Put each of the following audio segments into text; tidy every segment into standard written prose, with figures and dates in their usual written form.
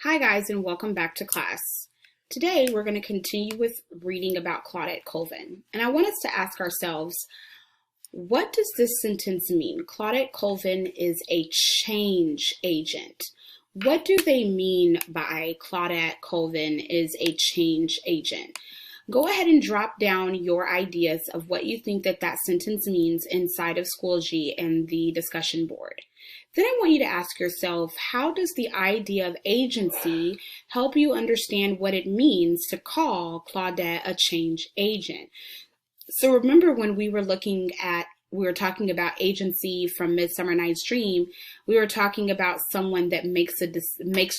Hi guys, and welcome back to class. Today we're going to continue with reading about Claudette Colvin. And I want us to ask ourselves, what does this sentence mean? Claudette Colvin is a change agent. What do they mean by Claudette Colvin is a change agent? Go ahead and drop down your ideas of what you think that sentence means inside of Schoology and the discussion board. Then I want you to ask yourself, how does the idea of agency help you understand what it means to call Claudette a change agent? So remember when we were talking about agency from Midsummer Night's Dream, we were talking about someone that makes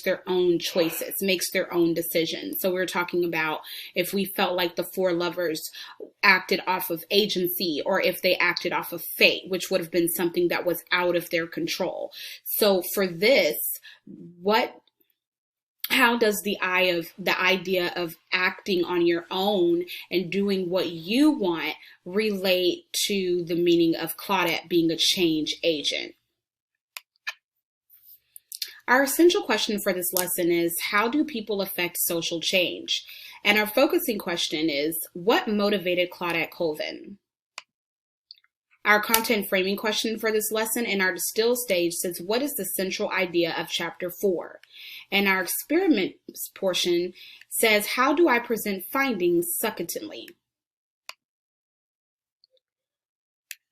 their own choices, makes their own decisions. So we were talking about if we felt like the four lovers acted off of agency or if they acted off of fate, which would have been something that was out of their control. So for this, how does the idea of acting on your own and doing what you want relate to the meaning of Claudette being a change agent? Our essential question for this lesson is, how do people affect social change? And our focusing question is, what motivated Claudette Colvin? Our content framing question for this lesson in our distill stage says, what is the central idea of chapter 4? And our experiment portion says, how do I present findings succinctly?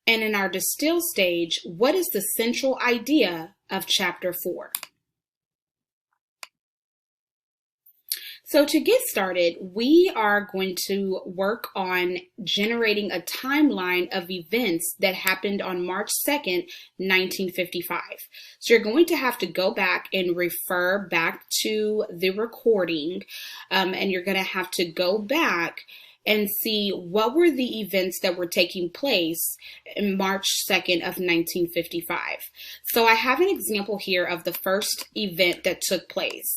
And in our distill stage, what is the central idea of chapter 4? So to get started, we are going to work on generating a timeline of events that happened on March 2nd, 1955. So you're going to have to go back and refer back to the recording, and you're going to have to go back and see what were the events that were taking place in March 2nd of 1955. So I have an example here of the first event that took place.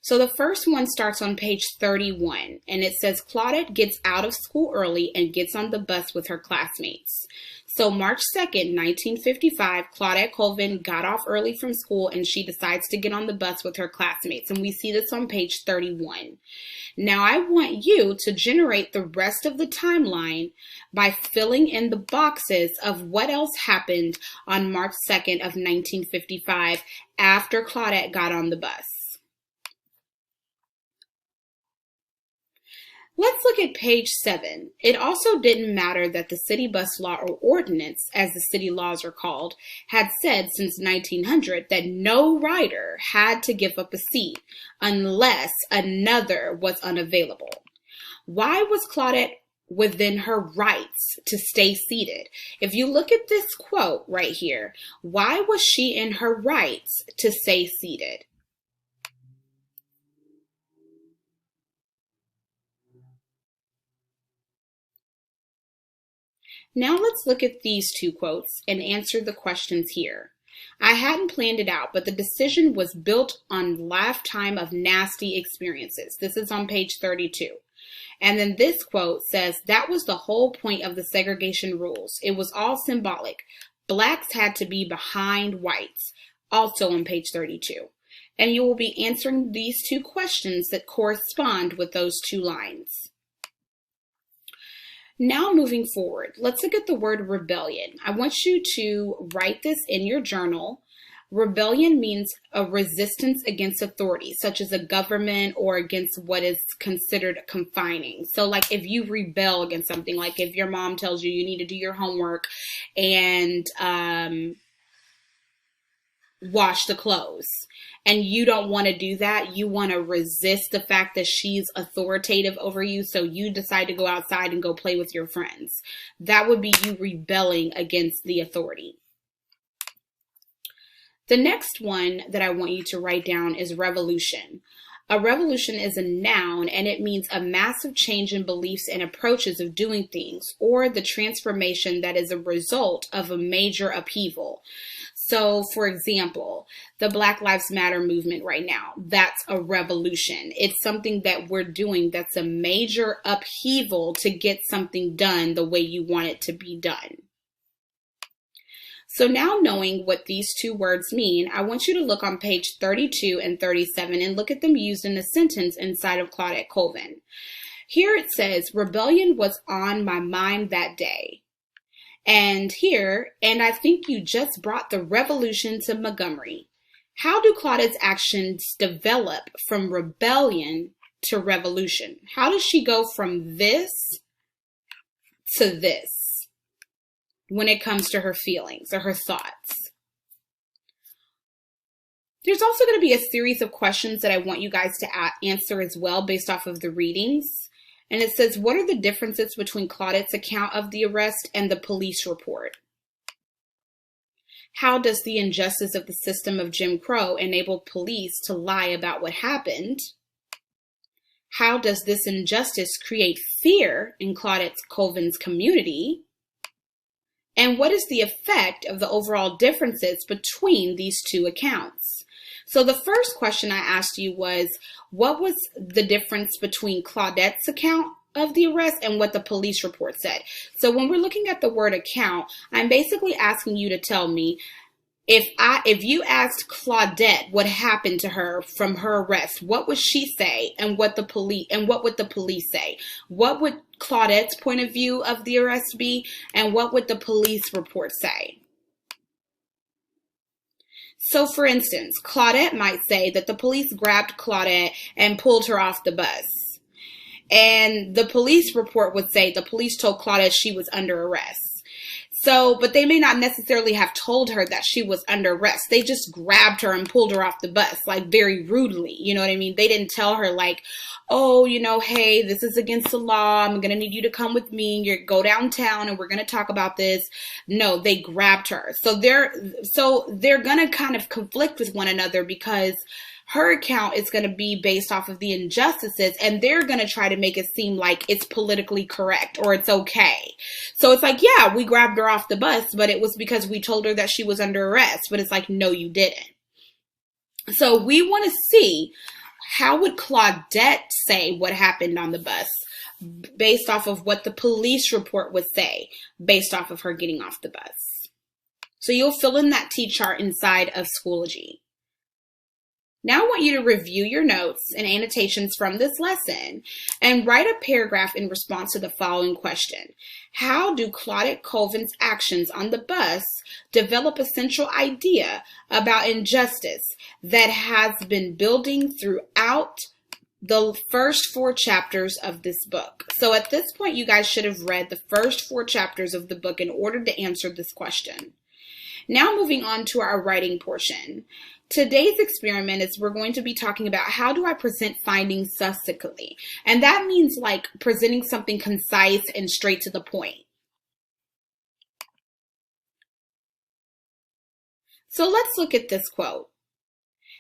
So the first one starts on page 31, and it says Claudette gets out of school early and gets on the bus with her classmates. So March 2nd, 1955, Claudette Colvin got off early from school and she decides to get on the bus with her classmates. And we see this on page 31. Now I want you to generate the rest of the timeline by filling in the boxes of what else happened on March 2nd of 1955 after Claudette got on the bus. Let's look at page 7. It also didn't matter that the city bus law, or ordinance, as the city laws are called, had said since 1900 that no rider had to give up a seat unless another was unavailable. Why was Claudette within her rights to stay seated? If you look at this quote right here, why was she in her rights to stay seated? Now let's look at these two quotes and answer the questions here. I hadn't planned it out, but the decision was built on a lifetime of nasty experiences. This is on page 32. And then this quote says, that was the whole point of the segregation rules. It was all symbolic. Blacks had to be behind whites, also on page 32. And you will be answering these two questions that correspond with those two lines. Now moving forward, let's look at the word rebellion. I want you to write this in your journal. Rebellion means a resistance against authority, such as a government or against what is considered confining. So like if you rebel against something, like if your mom tells you you need to do your homework and wash the clothes, and you don't want to do that, you want to resist the fact that she's authoritative over you, so you decide to go outside and go play with your friends. That would be you rebelling against the authority. The next one that I want you to write down is revolution. A revolution is a noun, and it means a massive change in beliefs and approaches of doing things, or the transformation that is a result of a major upheaval. So, for example, the Black Lives Matter movement right now, that's a revolution. It's something that we're doing that's a major upheaval to get something done the way you want it to be done. So now knowing what these two words mean, I want you to look on page 32 and 37 and look at them used in a sentence inside of Claudette Colvin. Here it says, rebellion was on my mind that day. And here, and I think you just brought the revolution to Montgomery. How do Claudette's actions develop from rebellion to revolution? How does she go from this to this when it comes to her feelings or her thoughts? There's also going to be a series of questions that I want you guys to answer as well based off of the readings. And it says, what are the differences between Claudette's account of the arrest and the police report? How does the injustice of the system of Jim Crow enable police to lie about what happened? How does this injustice create fear in Claudette Colvin's community? And what is the effect of the overall differences between these two accounts? So the first question I asked you was, what was the difference between Claudette's account of the arrest and what the police report said? So when we're looking at the word account, I'm basically asking you to tell me, if you asked Claudette what happened to her from her arrest, what would she say and what would the police say? What would Claudette's point of view of the arrest be and what would the police report say? So for instance, Claudette might say that the police grabbed Claudette and pulled her off the bus. And the police report would say the police told Claudette she was under arrest. So, but they may not necessarily have told her that she was under arrest. They just grabbed her and pulled her off the bus, like very rudely. You know what I mean? They didn't tell her like, oh, you know, hey, this is against the law. I'm going to need you to come with me. You go downtown and we're going to talk about this. No, they grabbed her. So they're going to kind of conflict with one another because her account is going to be based off of the injustices and they're going to try to make it seem like it's politically correct or it's okay. So it's like, yeah, we grabbed her off the bus, but it was because we told her that she was under arrest. But it's like, no, you didn't. So we want to see, how would Claudette say what happened on the bus based off of what the police report would say based off of her getting off the bus? So you'll fill in that T-chart inside of Schoology. Now I want you to review your notes and annotations from this lesson and write a paragraph in response to the following question. How do Claudette Colvin's actions on the bus develop a central idea about injustice that has been building throughout the first 4 chapters of this book? So at this point, you guys should have read the first 4 chapters of the book in order to answer this question. Now moving on to our writing portion. Today's experiment is we're going to be talking about how do I present findings succinctly. And that means like presenting something concise and straight to the point. So let's look at this quote.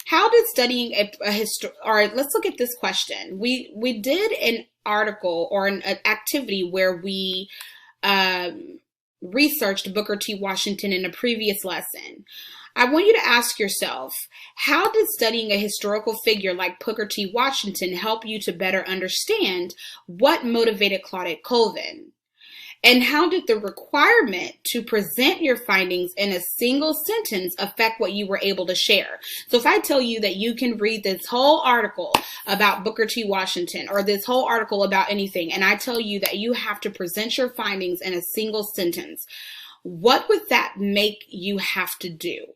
How did studying let's look at this question. We did an article or an activity where we researched Booker T. Washington in a previous lesson. I want you to ask yourself, how did studying a historical figure like Booker T. Washington help you to better understand what motivated Claudette Colvin? And how did the requirement to present your findings in a single sentence affect what you were able to share? So if I tell you that you can read this whole article about Booker T. Washington or this whole article about anything, and I tell you that you have to present your findings in a single sentence, what would that make you have to do?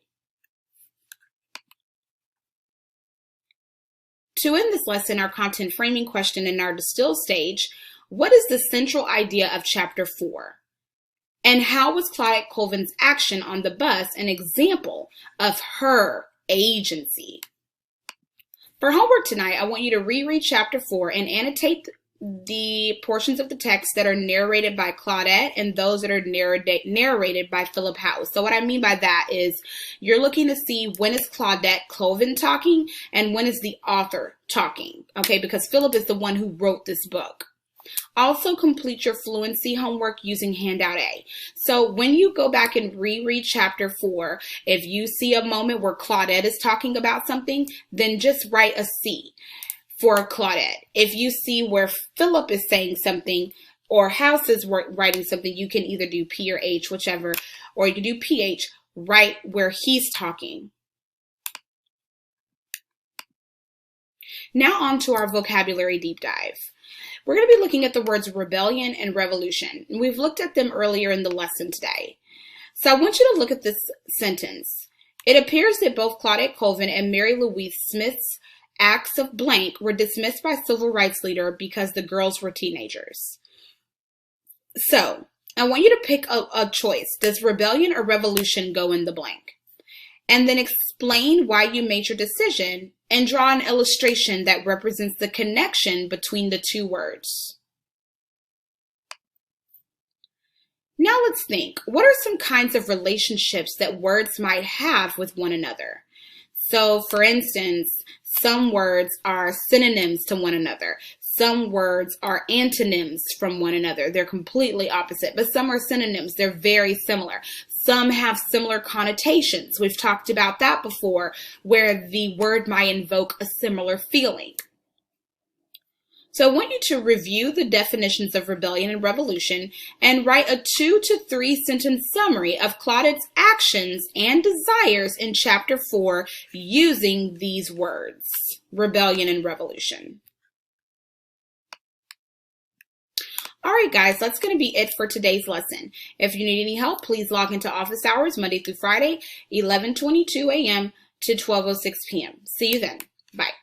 To end this lesson, our content framing question in our distill stage, what is the central idea of chapter 4? And how was Claudette Colvin's action on the bus an example of her agency? For homework tonight, I want you to reread chapter 4 and annotate the portions of the text that are narrated by Claudette and those that are narrated by Philip House. So what I mean by that is you're looking to see when is Claudette Colvin talking and when is the author talking, okay? Because Philip is the one who wrote this book. Also complete your fluency homework using handout A. So when you go back and reread chapter 4, if you see a moment where Claudette is talking about something, then just write a C for Claudette. If you see where Philip is saying something or House is writing something, you can either do P or H, whichever, or you can do PH. right where he's talking. Now on to our vocabulary deep dive. We're going to be looking at the words rebellion and revolution. We've looked at them earlier in the lesson today. So I want you to look at this sentence. It appears that both Claudette Colvin and Mary Louise Smith's acts of blank were dismissed by civil rights leader because the girls were teenagers. So I want you to pick a choice. Does rebellion or revolution go in the blank? And then explain why you made your decision and draw an illustration that represents the connection between the two words. Now let's think. What are some kinds of relationships that words might have with one another? So for instance, some words are synonyms to one another. Some words are antonyms from one another. They're completely opposite, but some are synonyms. They're very similar. Some have similar connotations. We've talked about that before, where the word might invoke a similar feeling. So I want you to review the definitions of rebellion and revolution and write a 2 to 3 sentence summary of Claudette's actions and desires in chapter 4 using these words, rebellion and revolution. All right, guys, that's going to be it for today's lesson. If you need any help, please log into office hours Monday through Friday, 11:22 a.m. to 12:06 p.m. See you then. Bye.